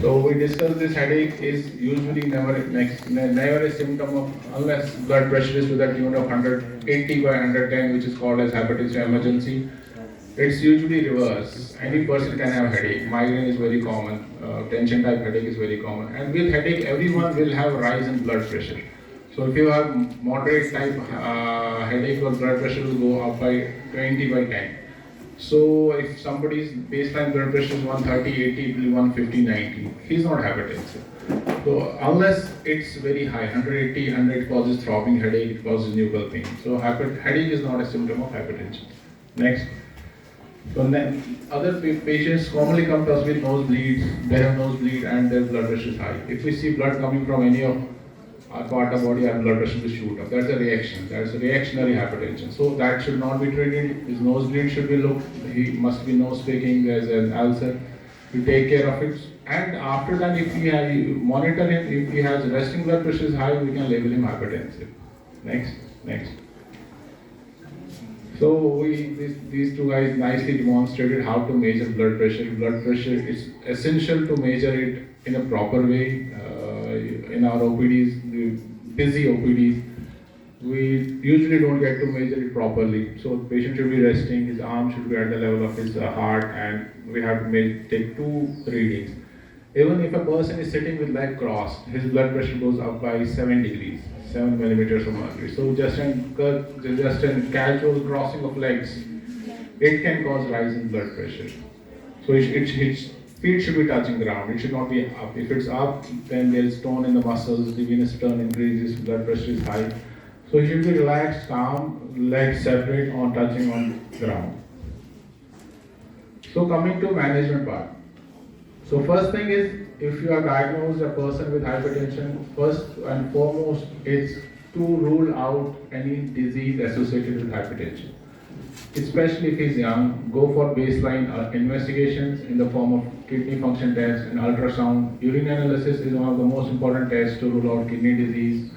So we discussed this headache is usually never a symptom of, unless blood pressure is to the tune of 180 by 110, which is called as hypertension emergency. It's usually reverse. Any person can have headache. Migraine is very common. Tension type headache is very common. And with headache, everyone will have rise in blood pressure. So if you have moderate type headache, your blood pressure will go up by 20 by 10. So if somebody's baseline blood pressure is 130, 80, it will be 150, 90. He's not hypertensive. So unless it's very high, 180, 100 causes throbbing headache, it causes nuchal pain. So headache is not a symptom of hypertension. Next. So then other patients commonly come to us with nosebleeds, they have nosebleed and their blood pressure is high. If we see blood coming from any of our part of body, our blood pressure will shoot up. That's a reaction. That's a reactionary hypertension. So that should not be treated. His nosebleed should be looked. He must be nose picking. There's an ulcer. We take care of it. And after that, if we monitor him, if he has resting blood pressure is high, we can label him hypertensive. Next. So these two guys nicely demonstrated how to measure blood pressure. Blood pressure is essential to measure it in a proper way. In our OPDs, the busy OPDs, we usually don't get to measure it properly. So the patient should be resting, his arm should be at the level of his heart, and we have to take 2 readings. Even if a person is sitting with leg crossed, his blood pressure goes up by 7 degrees, 7 millimeters of mercury. So just a casual crossing of legs, it can cause rise in blood pressure. So its feet should be touching ground. It should not be up. If it's up, then there is tone in the muscles, the venous tone increases, blood pressure is high. So it should be relaxed, calm, legs separate on touching on ground. So coming to management part. So first thing is, if you are diagnosed a person with hypertension, first and foremost, it's to rule out any disease associated with hypertension. Especially if he's young, go for baseline investigations in the form of kidney function tests and ultrasound. Urine analysis is one of the most important tests to rule out kidney disease.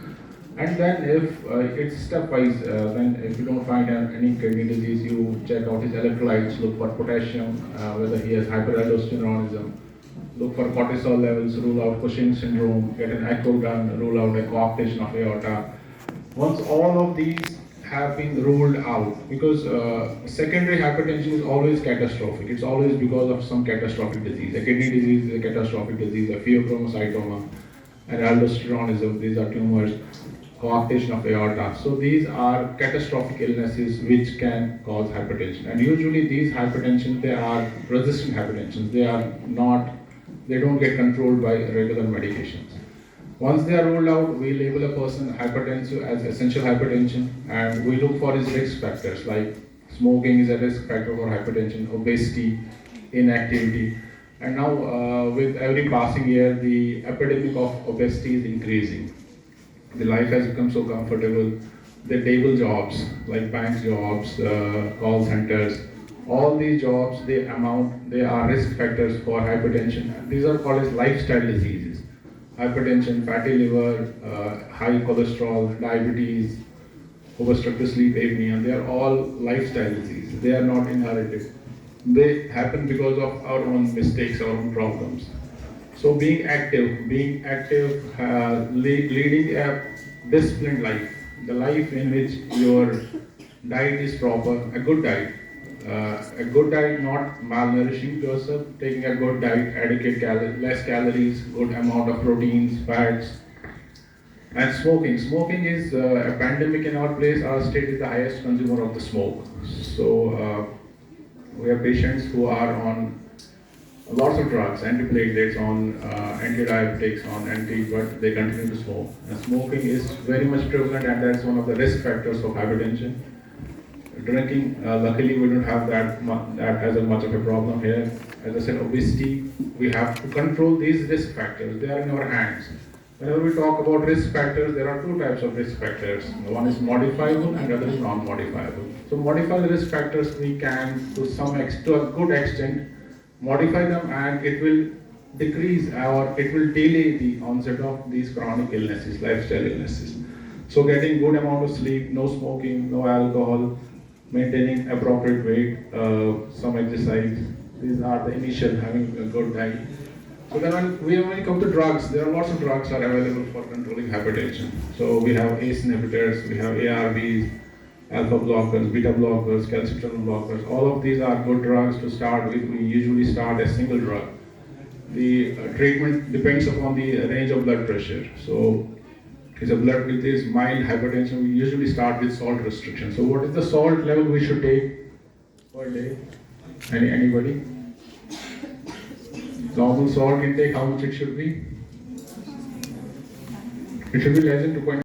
And then if it's stepwise, then if you don't find any kidney disease, you check out his electrolytes, look for potassium, whether he has hyperaldosteronism, look for cortisol levels, rule out Cushing syndrome, get an echo done, rule out a coarctation of aorta. Once all of these have been ruled out, because secondary hypertension is always catastrophic. It's always because of some catastrophic disease. A kidney disease is a catastrophic disease, a pheochromocytoma, and aldosteronism, these are tumors, coarctation of aorta. So these are catastrophic illnesses which can cause hypertension. And usually these hypertension, they are resistant hypertension. They don't get controlled by regular medications. Once they are ruled out, we label a person hypertensive as essential hypertension, and we look for his risk factors like smoking is a risk factor for hypertension, obesity, inactivity. And now with every passing year, the epidemic of obesity is increasing. The life has become so comfortable. The table jobs like bank jobs, call centers, all these jobs, they are risk factors for hypertension. These are called as lifestyle diseases. Hypertension, fatty liver, high cholesterol, diabetes, obstructive sleep apnea, they are all lifestyle diseases. They are not inherited. They happen because of our own mistakes, our own problems. So being active, leading a disciplined life, the life in which your diet is proper, a good diet, not malnourishing yourself, taking a good diet, adequate less calories, good amount of proteins, fats, and smoking. Smoking is a pandemic in our place. Our state is the highest consumer of the smoke. So we have patients who are on lots of drugs, antiplatelets, on antidiabetics, but they continue to smoke. And smoking is very much prevalent, and that's one of the risk factors of hypertension. Drinking, luckily we don't have that as much of a problem here. As I said, obesity, we have to control these risk factors. They are in our hands. Whenever we talk about risk factors, there are 2 types of risk factors. One is modifiable and the other is non-modifiable. So modify the risk factors, we can to a good extent modify them, and it will decrease it will delay the onset of these chronic illnesses, lifestyle illnesses. So getting good amount of sleep, no smoking, no alcohol, maintaining appropriate weight, some exercise. These are the initial, having a good diet. So then when we come to drugs, there are lots of drugs are available for controlling hypertension. So we have ACE inhibitors, we have ARBs, alpha blockers, beta blockers, calcium blockers. All of these are good drugs to start with. We usually start a single drug. The treatment depends upon the range of blood pressure. So if it is mild hypertension, we usually start with salt restriction. So what is the salt level we should take per day? Anybody? Normal salt intake, how much it should be? It should be less than 2.5.